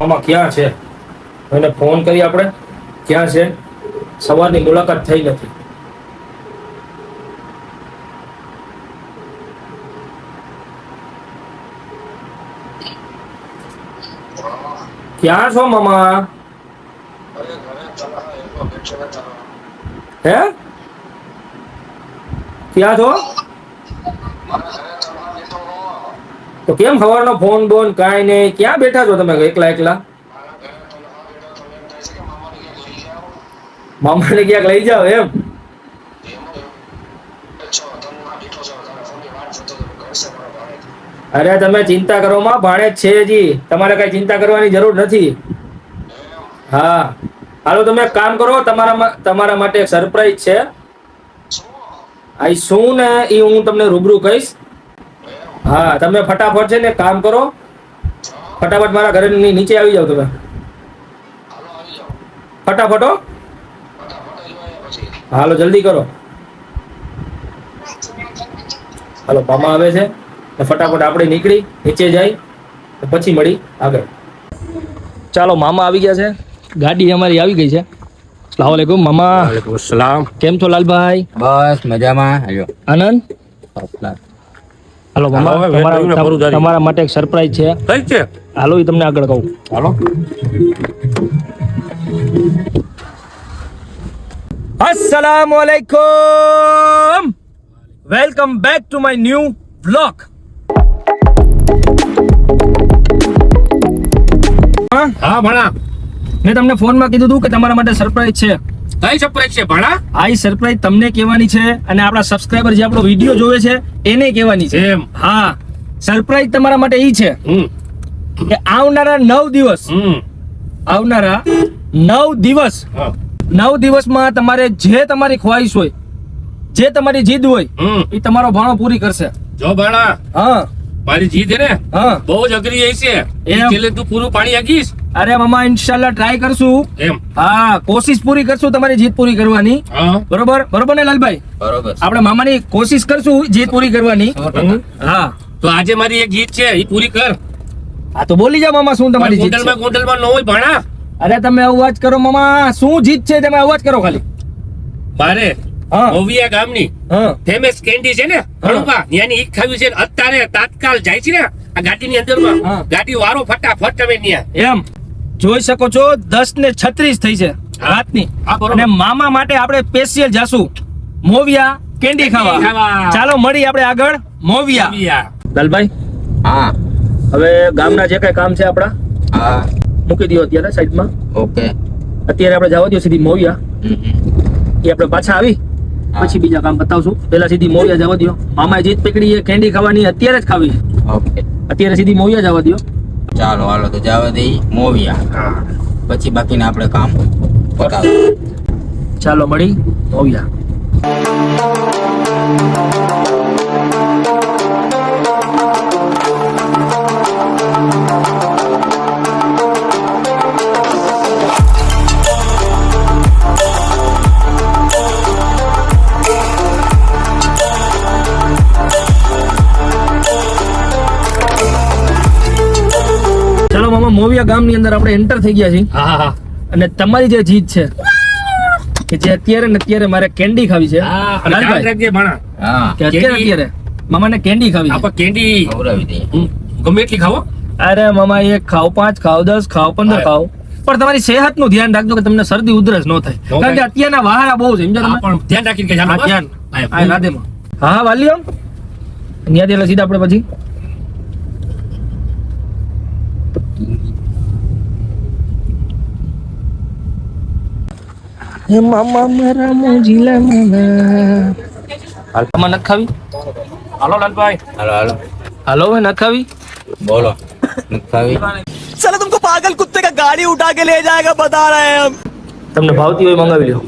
આમાં ક્યાં છે? એને ફોન કરી આપણે, ક્યાં છે? સવારની મુલાકાત થઈ નથી. ક્યાં છો મામા? હે, ક્યાં છો? તો કેમ સવારનો ફોન બોન કાંઈ નહીં? ક્યાં બેઠા છો તમે એકલા એકલા? મામાને ક્યાંક લઈ જાઓ એમ? અરે તમે ચિંતા કરો માં, ભાણેજ છે જી, તમારે કઈ ચિંતા કરવાની જરૂર નથી. હા હાલો, તમે એક કામ કરો, તમારા માટે એક સરપ્રાઈઝ છે. આ શું ને એ હું તમને રૂબરૂ કહીશ. હા તમે ફટાફટ છે ને કામ કરો, ફટાફટ મારા ઘરની નીચે આવી જાઓ તમે ફટાફટ હો. હાલો જલ્દી કરો. હાલો મામા આવે છે, ફટાફટ આપણે નીકળી નીચે જાય પછી મળી આગળ. ચાલો મામા આવી ગયા છે, ગાડી અમારી આવી ગઈ છે. અસલામ વાલેકુમ મામા. વાલેકુમ સલામ. કેમ છો લાલભાઈ? બસ મજામાં. આનંદ. હાલો મામા, તમારા માટે એક સરપ્રાઈઝ છે. કઈ છે? હાલો એ તમને આગળ કહું. હાલો. अस्सलाम वालेकुम, welcome back to my new vlog. હા ભણા, મેં તમને ફોનમાં કીધું હતું કે તમારા માટે સરપ્રાઈઝ છે. કઈ સરપ્રાઈઝ છે ભણા? આ સરપ્રાઈઝ તમને કહેવાની છે અને આપણા સબસ્ક્રાઇબર જે આપણો વિડીયો જોવે છે એને કહેવાની છે. એમ? હા, સરપ્રાઈઝ તમારા માટે ઈ છે કે આવનારા 9 દિવસ, આવનારા 9 દિવસ, 9 દિવસમાં તમારે જે તમારી ખ્વાહિશ હોય, જે તમારી જીદ હોય એ તમારો ભાણો પૂરી કરશે. જો ભણા, હા મારી જીદ હે ને હા બહુ જ અઘરી છે. એમ? એટલે તું પૂરું પાણી આગીશ. અરે મામા ઇન્શાલ્લાહ ટ્રાય કરશું. એમ? હા કોશિશ પૂરી કરશું તમારી જીદ પૂરી કરવાની. હા બરોબર બરોબર ને લાલભાઈ? બરોબર. આપણે મામાની કોશિશ કરશું જીદ પૂરી કરવાની. હા તો આજે મારી એક જીદ છે, એ પૂરી કર. હા તો બોલી જાઓ મામા, શું તમારી જીદ છે? ગોંડલમાં ન હોય ભણા. અરે તમે અવાજ કરો મામા, શું જીદ છે તમે અવાજ કરો ખાલી. મારે હા ઓવિયા ગામની હા ફેમસ કેન્ડી છે ને હળુપા, ત્યાંની ઈક ખાવી છે. અત્યારે તાત્કાલ જાય છે ને આ ગાડીની અંદરમાં, હા. ગાડી વારો ફટાફટ તમે ત્યાં. એમ જોઈ શકો છો 10:36 થઈ છે રાતની. હા, બરોબર. અને મામા માટે આપણે સ્પેશિયલ જાશું મોવિયા કેન્ડી ખાવા. ખાવા. ચાલો મળી આપણે આગળ મોવિયા. ઓવિયા. લાલભાઈ હા હવે ગામના જે કઈ કામ છે આપણા હા મૂકી દો અત્યારે સાઈડમાં. ઓકે. અત્યારે આપણે જવા દો સીધી મોવિયા. એ આપણે પાછા આવી પછી બીજા કામ બતાવશું. પેલા સીધી મોવિયા જવા દો. મામાએ જીત પકડી એ કેન્ડી ખાવાની અત્યારે જ ખાવી છે. ઓકે અત્યારે સીધી મોવિયા જવા દો. ચાલો હાલો તો જવા દઈ મોવિયા, પછી બાકીના આપણે કામ પતાવીએ. ચાલો મળી મોવિયા. ચાલો મામા મોવિયા ગામની અંદર આપણે એન્ટર થઈ ગયા છીએ. હા હા અને તમારી જે જીત છે કે જે અત્યારે ને અત્યારે મારે કેન્ડી ખાવી છે હા. અને લાલભાઈ, યાદ રાખજે ભણા, હા કે અત્યારે મામાને કેન્ડી ખાવી છે. આપણે કેન્ડી ખવડાવી દઈએ. ગમે એટલી ખાવો. અરે મામા 1 ખાવ, 5 ખાવ, 10 ખાવ, 15 ખાવ, પણ તમારી સેહત નું ધ્યાન રાખજો કે તમને શરદી ઉધરસ ન થાય. કારણ કે અત્યારના વાહરા બહુ છે, સમજો હા, તમે? પણ ધ્યાન રાખીને કે હા, ચાલો ધ્યાન. બસ. હા, રાધેમાં. હા વાલીઓ ત્યાંથી એટલે સીધા આપણે પછી મામા મારા મોજીલા મામા. તમારે નથી ખાવી? હાલો લાલભાઈ. હાલો હાલો હાલો ભાઈ નથી ખાવી? બોલો. નથી साला तुमको पागल कुत्ते का गाड़ी उठा के ले जाएगा बता रहे हैं हम. તમને ભાવતી હોય મંગાવી લ્યો.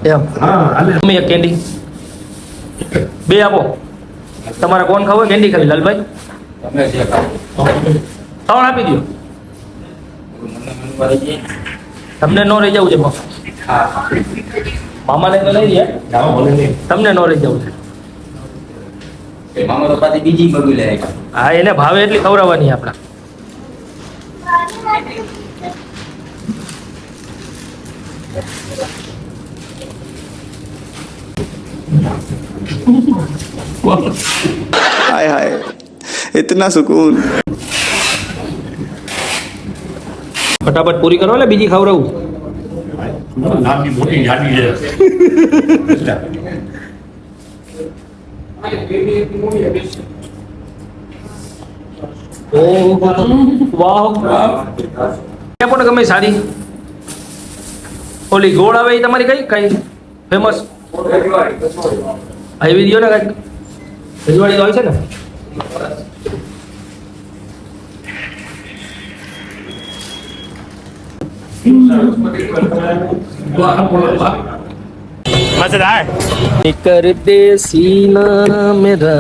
એમ તમે એક કેન્ડી બે આપો. તમારે કોણ ખાવ કેન્ડી ખાવી લાલભાઈ? તમે જે ખાઓ. 3 આપી દો. તમને નો રહી જવું છે મામાને તો લઈ ગયા, તમને નો રહી જવું છે. મામા તો પાછી બીજી બગી લે હા એને ભાવે એટલી ખવડાવવાની આપણા. हाय हाय इतना सुकून. ફટાફટ પૂરી કરો એટલે બીજી ખવડાવું. નામની મોટી જાડી છે. ઓહ વાહ ક્યાં પણ ગમે સારી ઓલી ગોળ આવે એ તમારી કઈ ફેમસ આવી દો ને કઈક રજવાડી તો હોય છે ને. कर दे सीना मेरा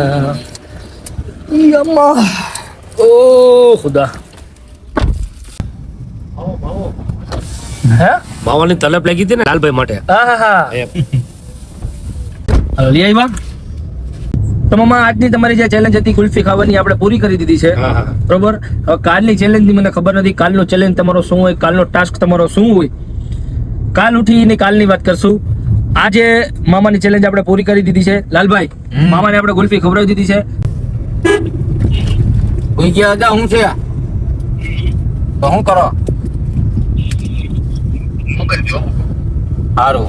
यम्मा ओ खुदा હે માવાની તલબ લાગી હતી ને લાલભાઈ માટે. હા હા એમ. લઈ આવ્યા તો મામા આજની તમારી જે ચેલેન્જ હતી કુલ્ફી ખાવાની આપણે પૂરી કરી દીધી છે. હા, હા. બરોબર. હવે કાલની ચેલેન્જ ની મને ખબર નથી કાલનો ચેલેન્જ તમારો શું હોય, કાલનો ટાસ્ક તમારો શું હોય. કાલ ઉઠીને કાલની વાત કરશું. આજે મામાની ચેલેન્જ આપણે પૂરી કરી દીધી છે. લાલભાઈ મામાને આપણે કુલ્ફી ખવડાવી દીધી છે. કોઈ ગયા હતા હું છે તો હું કરો સારું.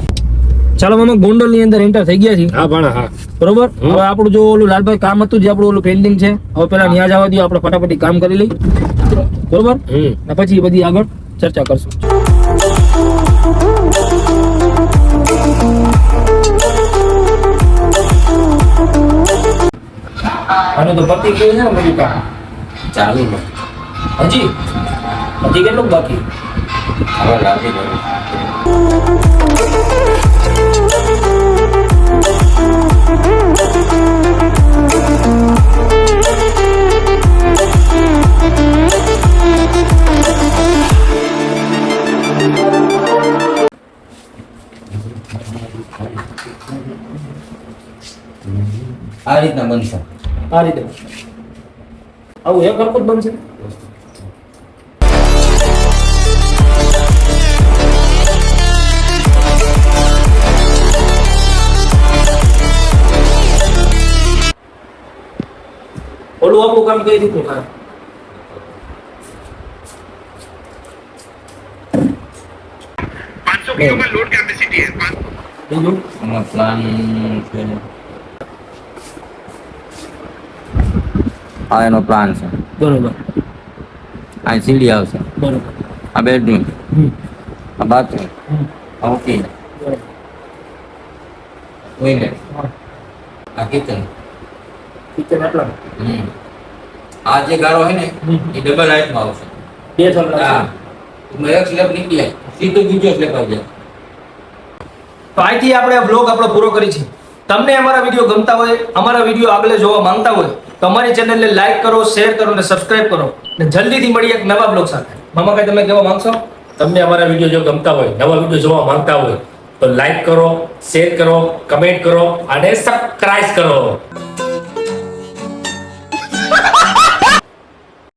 ચાલો મામા ગોંડલ ની અંદર એન્ટર થઈ ગયા છીએ. હા પણ હા. બરોબર. હવે આપણું જો ઓલું લાલભાઈ કામ હતું જે આપણું ઓલું પેન્ડિંગ છે હવે પેલા ન્યા જવા દો આપણે ફટાફટ કામ કરી લઈ. બરોબર. ને પછી બધી આગળ ચર્ચા કરશું. આનું તો પતિ ગયું છે ને બધું કામ ચાલુ હજી કેટલું બાકી. હવે લાગી ગયું. આ રીતના બનશે. આ રીતે આવું એક હરકત બનશે. ઓલું આપણું કામ કઈ રીતનું થાય. બીજું એનો પ્લાન છે. આ એનો પ્લાન છે. બરોબર આ સીડી આવશે, બરોબર આ બેડરૂમ, હમ આ બાથરૂમ, આ ઓકે બરોબર ટોયલેટ, આ કિચન. કિચન આટલા આ જે ગાળો છે ને હમ. એ ડબલ હાઈટમાં આવશે. બે છોકરા હા એમાં એક સ્લેબ નીકળી જાય સીધો બીજો સ્લેબ આવી જાય. તો અહીંથી આપણે બ્લોગ આપણો પૂરો કરી છે. તમને અમારા વિડીયો ગમતા હોય, અમારા વિડીયો આગળ જોવા માંગતા હોય તો અમારી ચેનલને લાઈક કરો, શેર કરો અને સબસ્ક્રાઇબ કરો અને જલ્દીથી મળીએ એક નવા બ્લોગ સાથે. મામા કઈ તમે કહેવા માંગશો? તમને અમારા વિડીયો જો ગમતા હોય, નવા વિડીયો જોવા માંગતા હોય તો લાઈક કરો, શેર કરો, કમેન્ટ કરો અને સબસ્ક્રાઇબ કરો.